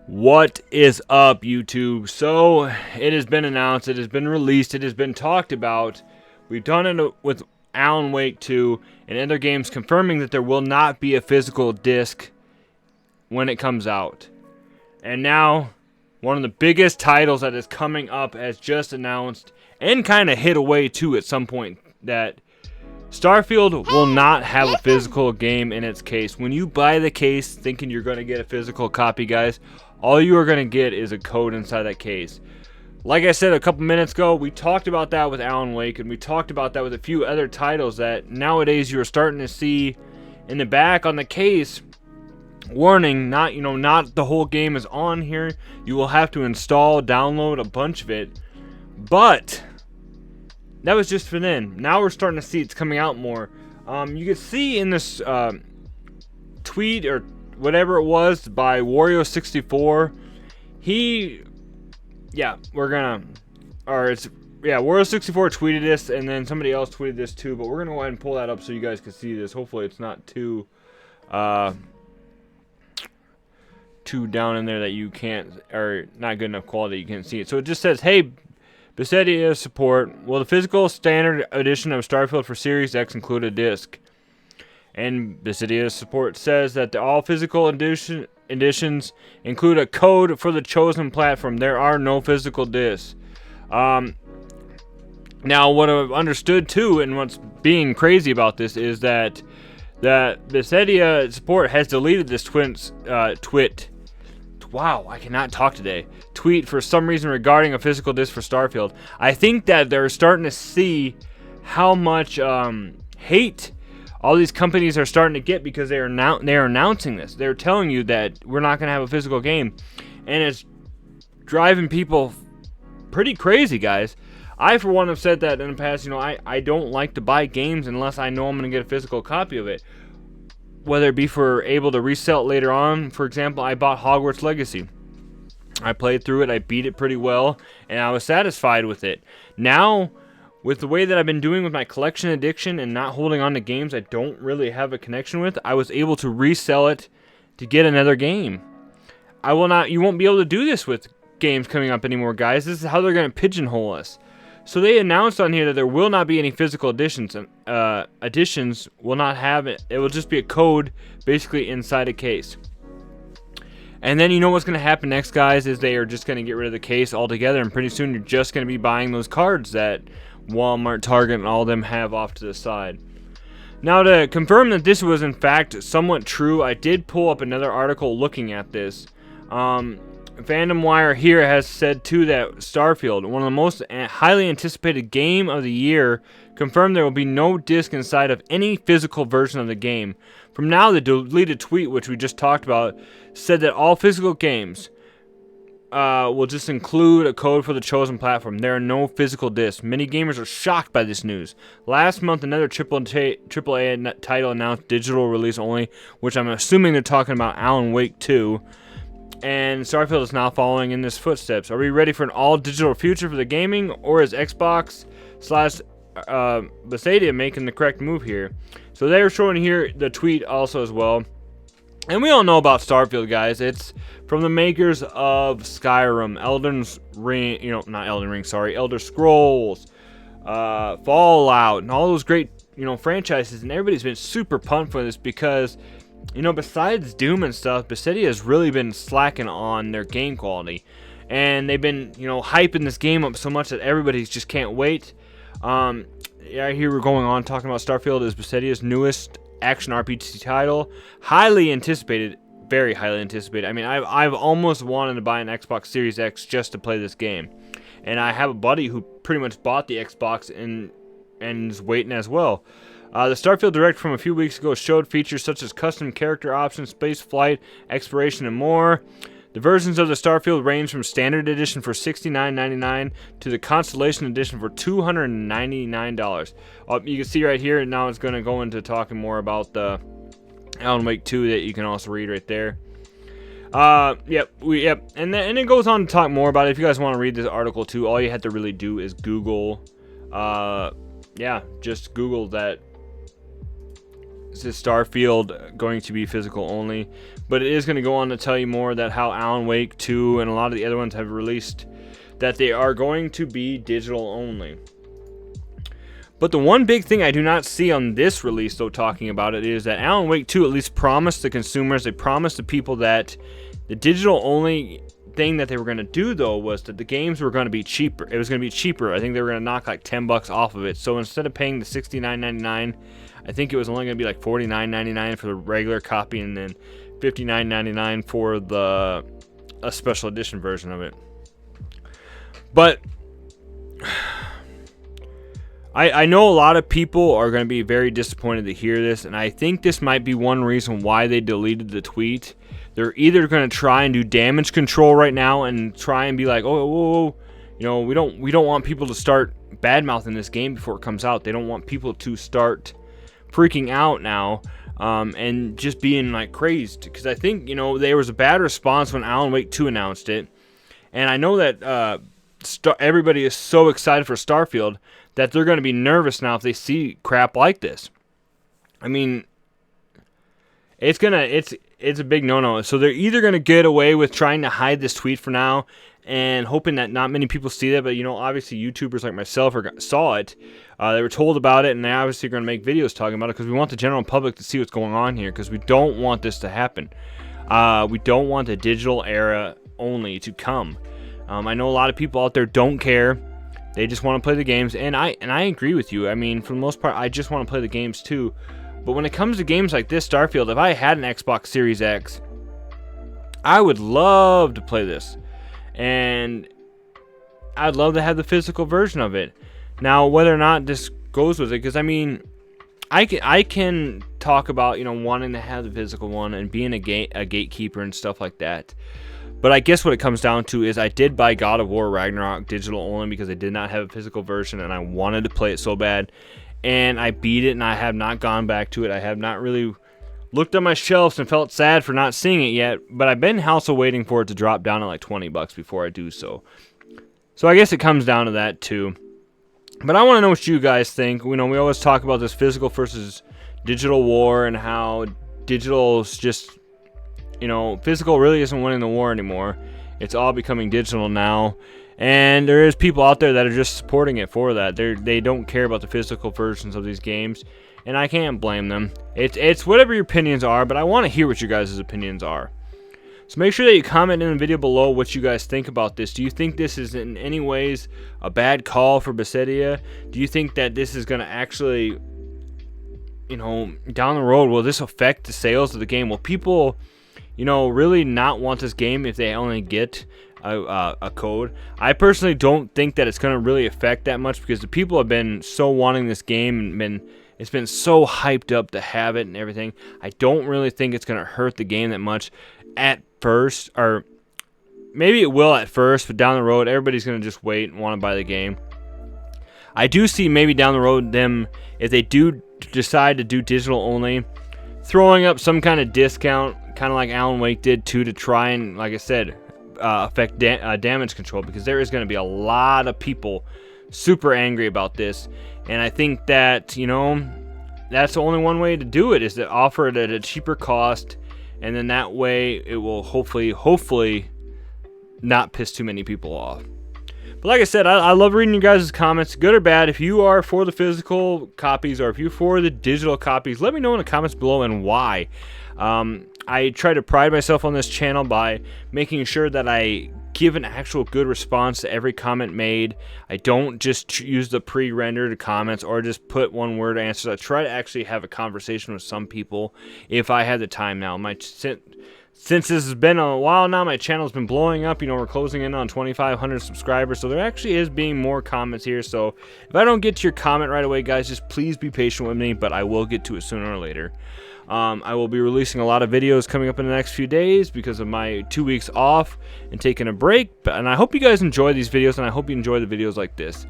What is up, YouTube? So, it has been announced, it has been released, it has been talked about. We've done it with Alan Wake 2 and other games, confirming that there will not be a physical disc when it comes out. And now, one of the biggest titles that is coming up has just announced, and kind of hit away too at some point, that Starfield will not have a physical game in its case. When you buy the case thinking you're going to get a physical copy, guys, all you are going to get is a code inside that case. Like I said a couple minutes ago, we talked about that with Alan Wake, and we talked about that with a few other titles that nowadays you are starting to see in the back on the case. Warning, not the whole game is on here. You will have to install, download a bunch of it. But that was just for then. Now we're starting to see it's coming out more. You can see in this tweet or whatever it was by Wario64, Wario64 tweeted this, and then somebody else tweeted this too, but we're gonna go ahead and pull that up so you guys can see this. Hopefully it's not too down in there that you can't, or not good enough quality you can't see it. So it just says, hey, Bethesda support, will the physical standard edition of Starfield for Series X include a disc? And Bethesda support says that all physical editions include a code for the chosen platform. There are no physical discs. Now, what I've understood too, and what's being crazy about this, is that Bethesda support has deleted this Wow, I cannot talk today. Tweet for some reason regarding a physical disc for Starfield. I think that they're starting to see how much hate all these companies are starting to get because they're announcing this. They're telling you that we're not going to have a physical game, and it's driving people pretty crazy, guys. I, for one, have said that in the past. I don't like to buy games unless I know I'm going to get a physical copy of it, whether it be for able to resell it later on. For example, I bought Hogwarts Legacy. I played through it, I beat it pretty well, and I was satisfied with it. Now, with the way that I've been doing with my collection addiction and not holding on to games I don't really have a connection with, I was able to resell it to get another game. You won't be able to do this with games coming up anymore, guys. This is how they're going to pigeonhole us. So they announced on here that there will not be any physical editions. Editions will not have it. It will just be a code basically inside a case. And then you know what's going to happen next, guys, is they are just going to get rid of the case altogether, and pretty soon you're just going to be buying those cards that Walmart, Target, and all of them have off to the side. Now, to confirm that this was in fact somewhat true, I did pull up another article looking at this. Fandom Wire here has said too that Starfield, one of the most highly anticipated game of the year, confirmed there will be no disc inside of any physical version of the game. From now, the deleted tweet, which we just talked about, said that all physical games will just include a code for the chosen platform. There are no physical discs. Many gamers are shocked by this news. Last month, another AAA title announced digital release only, which I'm assuming they're talking about Alan Wake 2. And Starfield is now following in this footsteps. Are we ready for an all-digital future for the gaming, or is Xbox / Bethesda making the correct move here? So they're showing here the tweet also as well. And we all know about Starfield, guys. It's from the makers of Skyrim, Elder Scrolls, Fallout, and all those great, franchises. And everybody's been super pumped for this because, besides Doom and stuff, Bethesda has really been slacking on their game quality. And they've been, hyping this game up so much that everybody just can't wait. Here we're going on talking about Starfield is Bethesda's newest action RPG title. Highly anticipated, very highly anticipated. I mean, I've almost wanted to buy an Xbox Series X just to play this game. And I have a buddy who pretty much bought the Xbox and is waiting as well. The Starfield Direct from a few weeks ago showed features such as custom character options, space flight, exploration, and more. The versions of the Starfield range from Standard Edition for $69.99 to the Constellation Edition for $299. You can see right here, now it's going to go into talking more about the Alan Wake 2 that you can also read right there. And it goes on to talk more about it. If you guys want to read this article too, all you have to really do is Google, just Google that Starfield going to be physical only, but it is going to go on to tell you more that how Alan Wake 2 and a lot of the other ones have released that they are going to be digital only. But the one big thing I do not see on this release, though, talking about it, is that Alan Wake 2 at least promised the consumers, they promised the people that the digital only thing that they were going to do, though, was that the games were going to be cheaper. It was going to be cheaper. I think they were going to knock like $10 off of it. So instead of paying the $69.99, I think it was only going to be like $49.99 for the regular copy and then $59.99 for a special edition version of it. But I know a lot of people are going to be very disappointed to hear this, and I think this might be one reason why they deleted the tweet. They're either going to try and do damage control right now and try and be like, oh, whoa, whoa, you know, we don't want people to start bad-mouthing this game before it comes out. They don't want people to start freaking out now and just being like crazed. Because I think, you know, there was a bad response when Alan Wake 2 announced it, and I know that everybody is so excited for Starfield that they're going to be nervous now if they see crap like this. I mean, it's a big no-no. So they're either going to get away with trying to hide this tweet for now and hoping that not many people see that, but, you know, obviously YouTubers like myself saw it. They were told about it, and they obviously are going to make videos talking about it because we want the general public to see what's going on here, because we don't want this to happen. We don't want the digital era only to come. I know a lot of people out there don't care. They just want to play the games, and I agree with you. I mean, for the most part, I just want to play the games too. But when it comes to games like this, Starfield, if I had an Xbox Series X, I would love to play this. And I'd love to have the physical version of it. Now, whether or not this goes with it, because, I mean, I can talk about, you know, wanting to have the physical one and being a gatekeeper and stuff like that. But I guess what it comes down to is I did buy God of War Ragnarok digital only because I did not have a physical version and I wanted to play it so bad. And I beat it and I have not gone back to it. I have not really looked on my shelves and felt sad for not seeing it yet. But I've been also waiting for it to drop down to like $20 before I do so. So I guess it comes down to that too. But I want to know what you guys think. You know, we always talk about this physical versus digital war and how digital is just... You know, physical really isn't winning the war anymore. It's all becoming digital now. And there is people out there that are just supporting it for that. They don't care about the physical versions of these games. And I can't blame them. It's whatever your opinions are, but I want to hear what you guys' opinions are. So make sure that you comment in the video below what you guys think about this. Do you think this is in any ways a bad call for Bethesda? Do you think that this is going to actually, you know, down the road, will this affect the sales of the game? Will people... you know, really not want this game if they only get a code? I personally don't think that it's going to really affect that much because the people have been so wanting this game and it's been so hyped up to have it and everything. I don't really think it's going to hurt the game that much at first, or maybe it will at first, but down the road, everybody's going to just wait and want to buy the game. I do see maybe down the road them, if they do decide to do digital only, throwing up some kind of discount, kind of like Alan Wake did too, to try and, like I said, affect damage control, because there is going to be a lot of people super angry about this. And I think that, you know, that's the only one way to do it, is to offer it at a cheaper cost, and then that way it will hopefully not piss too many people off. But like I said, I love reading you guys' comments, good or bad. If you are for the physical copies or if you're for the digital copies, let me know in the comments below and why. I try to pride myself on this channel by making sure that I give an actual good response to every comment made. I don't just use the pre-rendered comments or just put one-word answers. I try to actually have a conversation with some people if I have the time now. Since this has been a while now, my channel's been blowing up. You know, we're closing in on 2,500 subscribers, so there actually is being more comments here. So if I don't get to your comment right away, guys, just please be patient with me, but I will get to it sooner or later. I will be releasing a lot of videos coming up in the next few days because of my 2 weeks off and taking a break. And I hope you guys enjoy these videos, and I hope you enjoy the videos like this.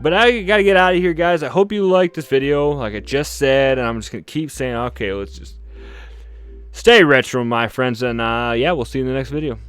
But I gotta get out of here, guys. I hope you liked this video, like I just said, and I'm just gonna keep saying, okay, let's just stay retro, my friends, and yeah, we'll see you in the next video.